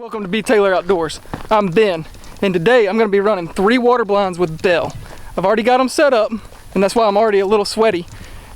Welcome to B. Taylor Outdoors. I'm Ben, and today I'm going to be running 3 water blinds with Belle. I've already got them set up, and that's why I'm already a little sweaty.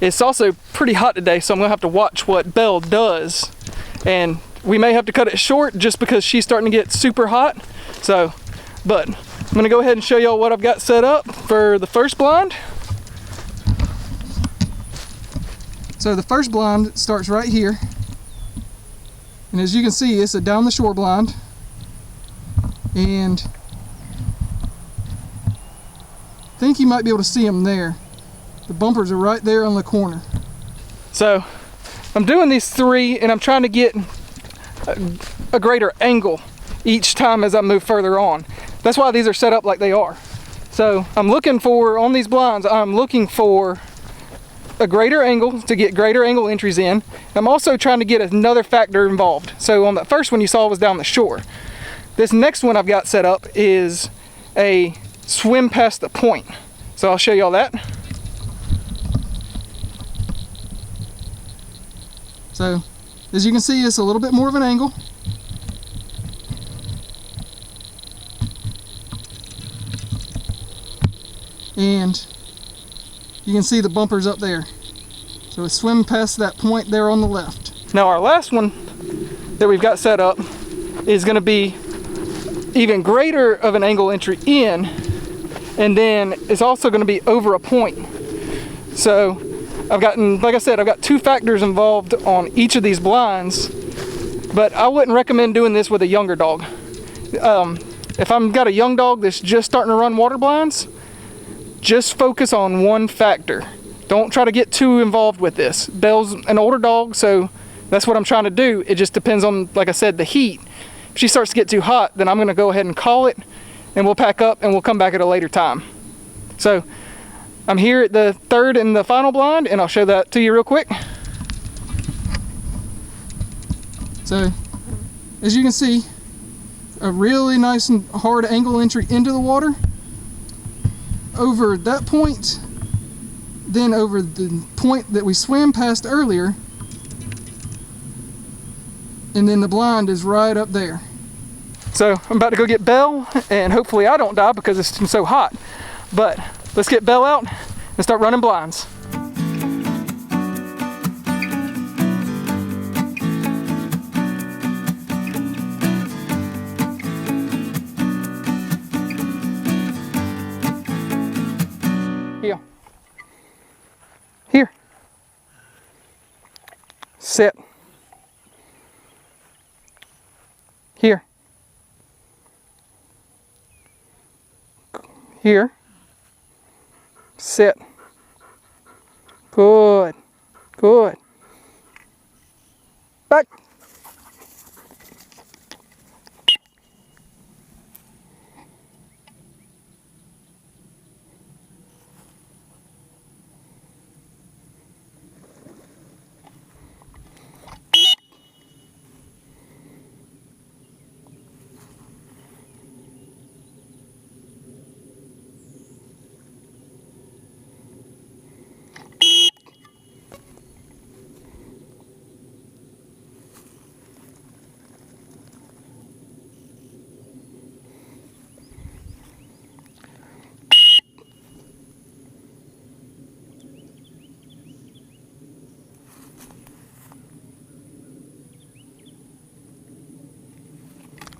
It's also pretty hot today, so I'm going to have to watch what Belle does. And we may have to cut it short just because she's starting to get super hot. But I'm going to go ahead and show y'all what I've got set up for the first blind. So the first blind starts right here. And as you can see, it's a down the shore blind, and I think you might be able to see them there. The bumpers are right there on the corner. So I'm doing these 3, and I'm trying to get a greater angle each time as I move further on. That's why these are set up like they are. So I'm looking for, on these blinds, I'm looking for a greater angle to get greater angle entries in. I'm also trying to get another factor involved. So on that first one you saw was down the shore. This next one I've got set up is a swim past the point. So I'll show y'all that. So as you can see, it's a little bit more of an angle. And you can see the bumpers up there. So we swim past that point there on the left. Now our last one that we've got set up is going to be even greater of an angle entry in, and then it's also going to be over a point. So I've gotten, like I said, I've got 2 factors involved on each of these blinds, but I wouldn't recommend doing this with a younger dog. If I've got a young dog that's just starting to run water blinds, just focus on one factor. Don't try to get too involved with this. Belle's an older dog, so that's what I'm trying to do. It just depends on, like I said, the heat. If she starts to get too hot, then I'm going to go ahead and call it, and we'll pack up and we'll come back at a later time. So I'm here at the 3rd and the final blind, and I'll show that to you real quick. So as you can see, a really nice and hard angle entry into the water. Over that point, then over the point that we swam past earlier, and then the blind is right up there. So I'm about to go get Belle, and hopefully I don't die because it's so hot. But let's get Belle out and start running blinds. Here. Sit. Here. Here. Sit. Good. Good. Back.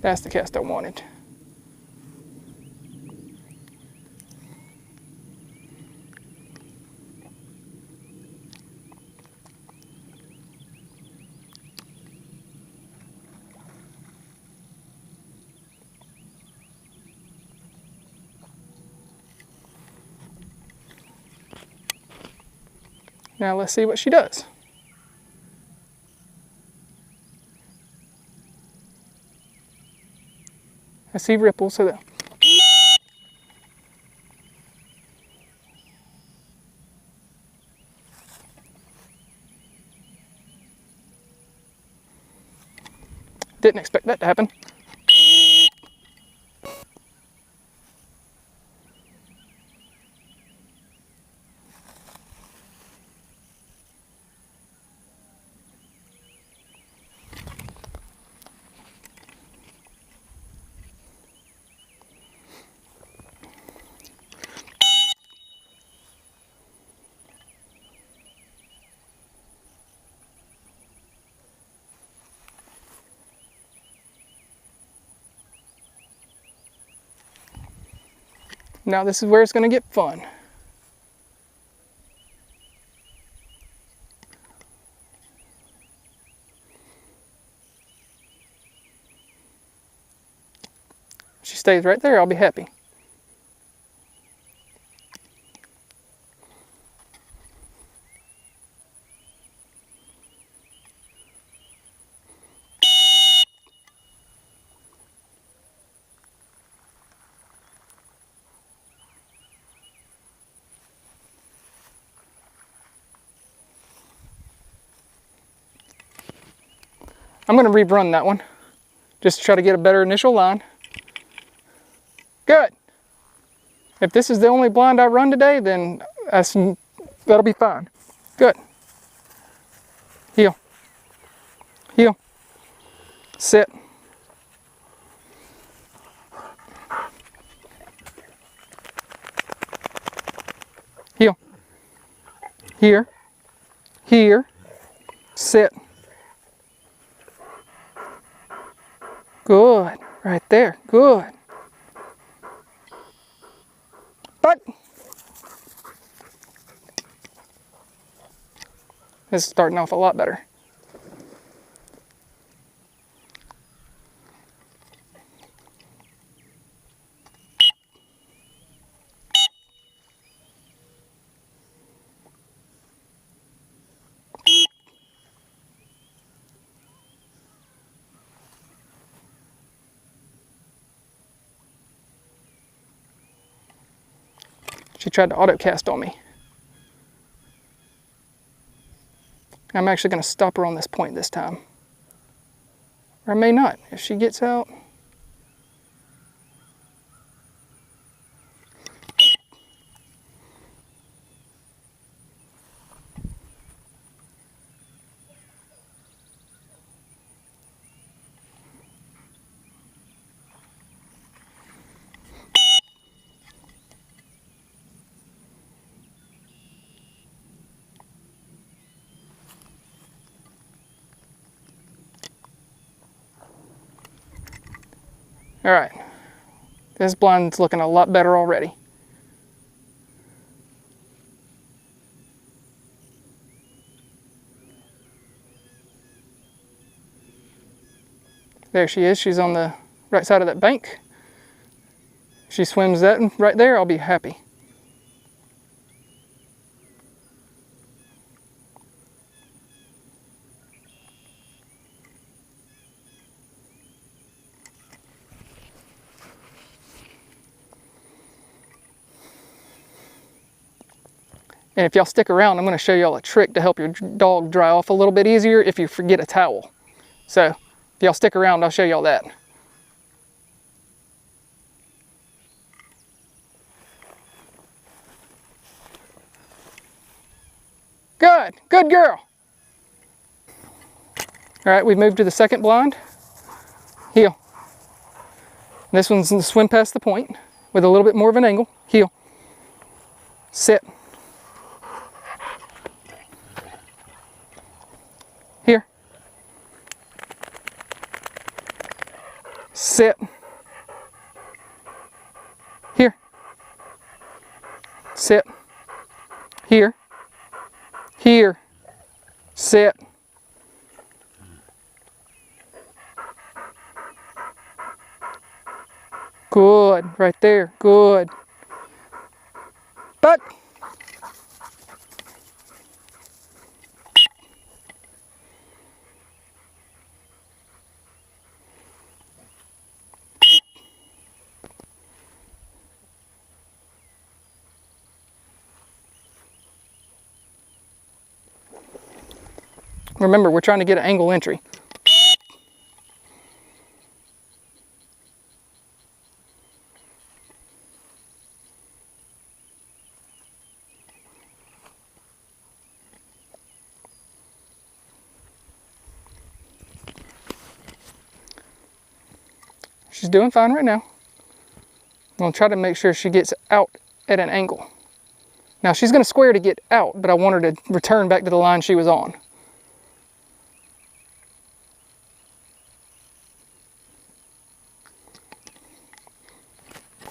That's the cast I wanted. Now let's see what she does. I see ripples, so that didn't expect that to happen. Now this is where it's going to get fun. If she stays right there, I'll be happy. I'm going to rerun that one, just to try to get a better initial line. Good. If this is the only blind I run today, then that'll be fine. Good. Heel. Heel. Sit. Heel. Here. Here. Sit. Good. Right there. Good. But this is starting off a lot better. She tried to auto cast on me. I'm actually going to stop her on this point this time. Or I may not. If she gets out. All right, this blind's looking a lot better already. There she is, she's on the right side of that bank. If she swims that right there, I'll be happy. And if y'all stick around, I'm going to show y'all a trick to help your dog dry off a little bit easier if you forget a towel. So if y'all stick around, I'll show y'all that. Good, good girl. All right, we've moved to the second blind. Heel. This one's going to swim past the point with a little bit more of an angle. Heel. Sit. Here. Sit. Here. Sit. Here. Here. Sit. Good. Right there. Good. But remember, we're trying to get an angle entry. She's doing fine right now. I'm going to try to make sure she gets out at an angle. Now she's going to square to get out, but I want her to return back to the line she was on.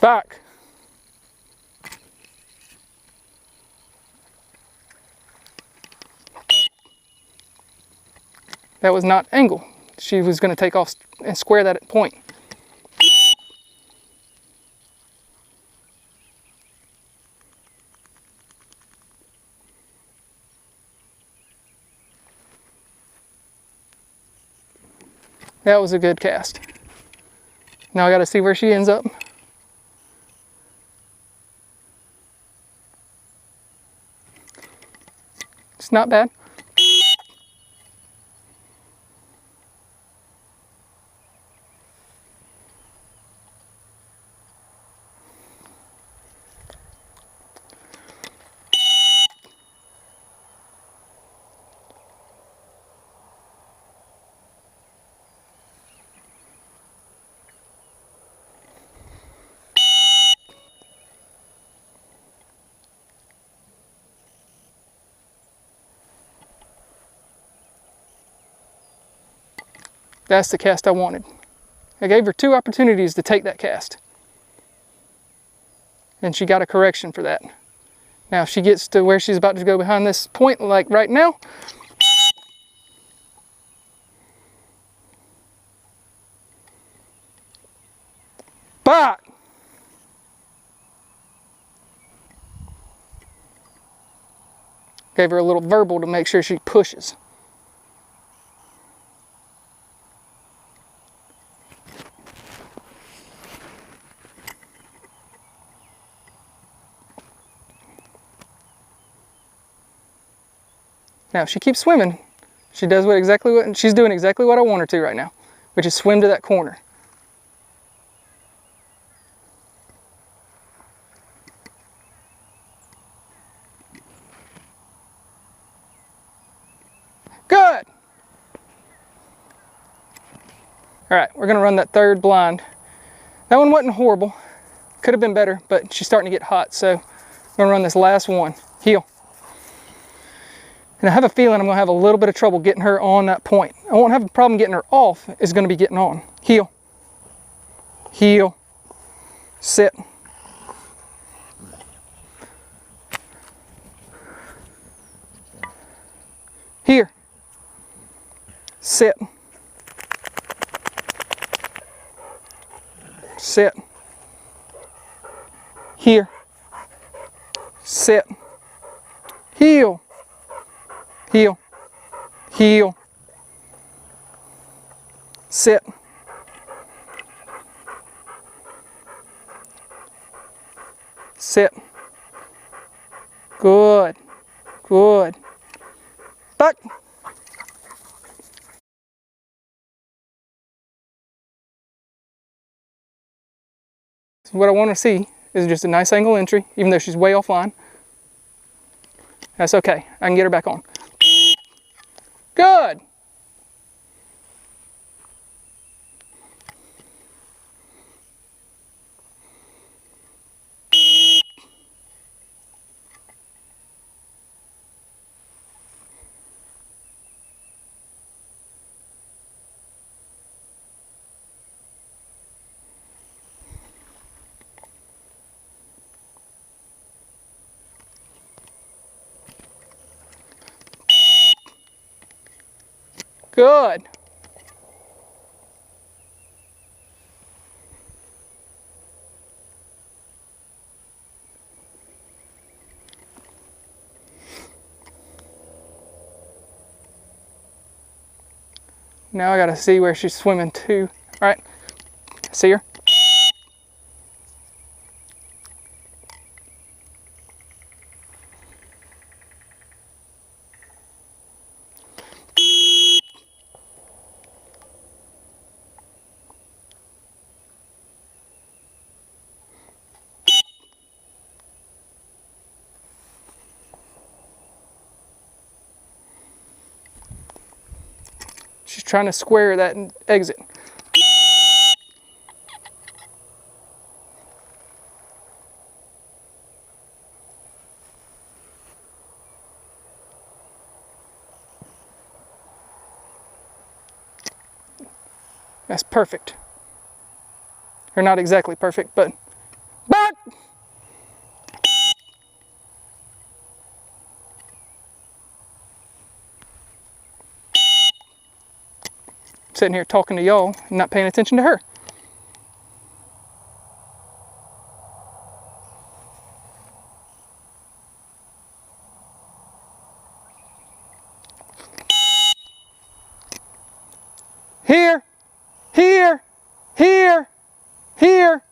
Back. That was not angle. She was going to take off and square that at point. That was a good cast. Now I got to see where she ends up. It's not bad. That's the cast I wanted. I gave her 2 opportunities to take that cast. And she got a correction for that. Now if she gets to where she's about to go behind this point, like right now, back! Gave her a little verbal to make sure she pushes. Now, if she keeps swimming, she does she's doing exactly what I want her to right now, which is swim to that corner. Good! All right, we're gonna run that 3rd blind. That one wasn't horrible. Could have been better, but she's starting to get hot, so I'm gonna run this last one. Heel. And I have a feeling I'm gonna have a little bit of trouble getting her on that point. I won't have a problem getting her off, it's gonna be getting on. Heel. Heel. Sit. Here. Sit. Sit. Here. Sit. Heel. Heel. Heel. Sit. Sit. Good. Good. Back. So what I want to see is just a nice angle entry, even though she's way offline. That's okay. I can get her back on. Good. Good. Now I gotta see where she's swimming to. All right, see her? She's trying to square that exit. That's perfect. Or not exactly perfect, but back! sitting here talking to y'all and not paying attention to her. Here, here, here, here.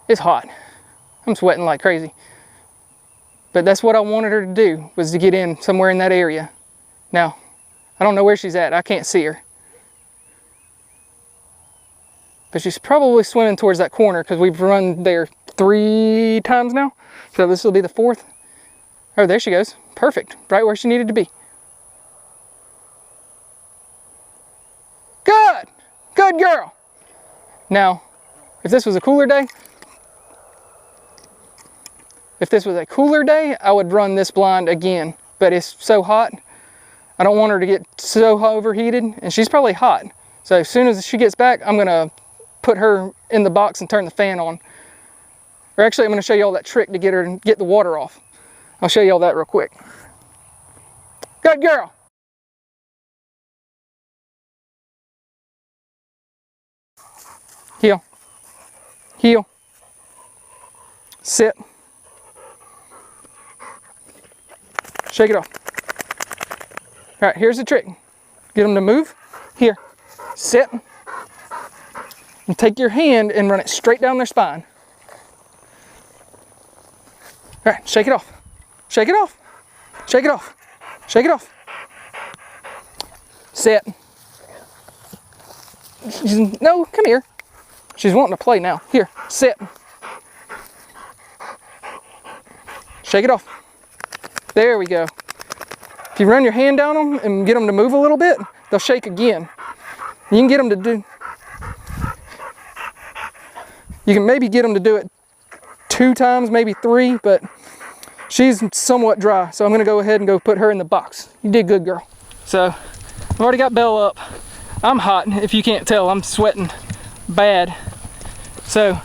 It's hot. I'm sweating like crazy. But that's what I wanted her to do, was to get in somewhere in that area. Now, I don't know where she's at. I can't see her. But she's probably swimming towards that corner because we've run there 3 times now. So this will be the 4th. Oh, there she goes. Perfect. Right where she needed to be. Good! Good girl! Now, if this was a cooler day, I would run this blind again. But it's so hot, I don't want her to get so overheated, and she's probably hot. So as soon as she gets back, I'm gonna put her in the box and turn the fan on. Or actually, I'm gonna show you all that trick to get the water off. I'll show you all that real quick. Good girl. Heel. Heel. Sit. Shake it off. All right, here's the trick. Get them to move. Here, sit. And take your hand and run it straight down their spine. All right, shake it off. Shake it off. Shake it off. Shake it off. Sit. No, come here. She's wanting to play now. Here, sit. Shake it off. There we go. If you run your hand down them and get them to move a little bit, they'll shake again. You can get them to do, you can maybe get them to do it 2 times, maybe 3, but she's somewhat dry, so I'm gonna go ahead and go put her in the box. You did good, girl. So, I've already got Belle up. I'm hot, if you can't tell, I'm sweating bad. So,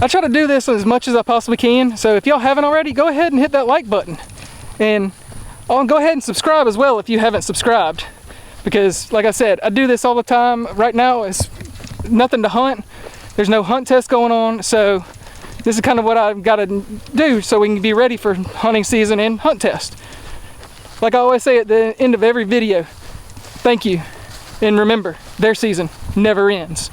I try to do this as much as I possibly can, so if y'all haven't already, go ahead and hit that like button. And go ahead and subscribe as well if you haven't subscribed. Because, like I said, I do this all the time. Right now, it's nothing to hunt. There's no hunt test going on, so this is kind of what I've got to do so we can be ready for hunting season and hunt test. Like I always say at the end of every video, thank you. And remember, their season never ends.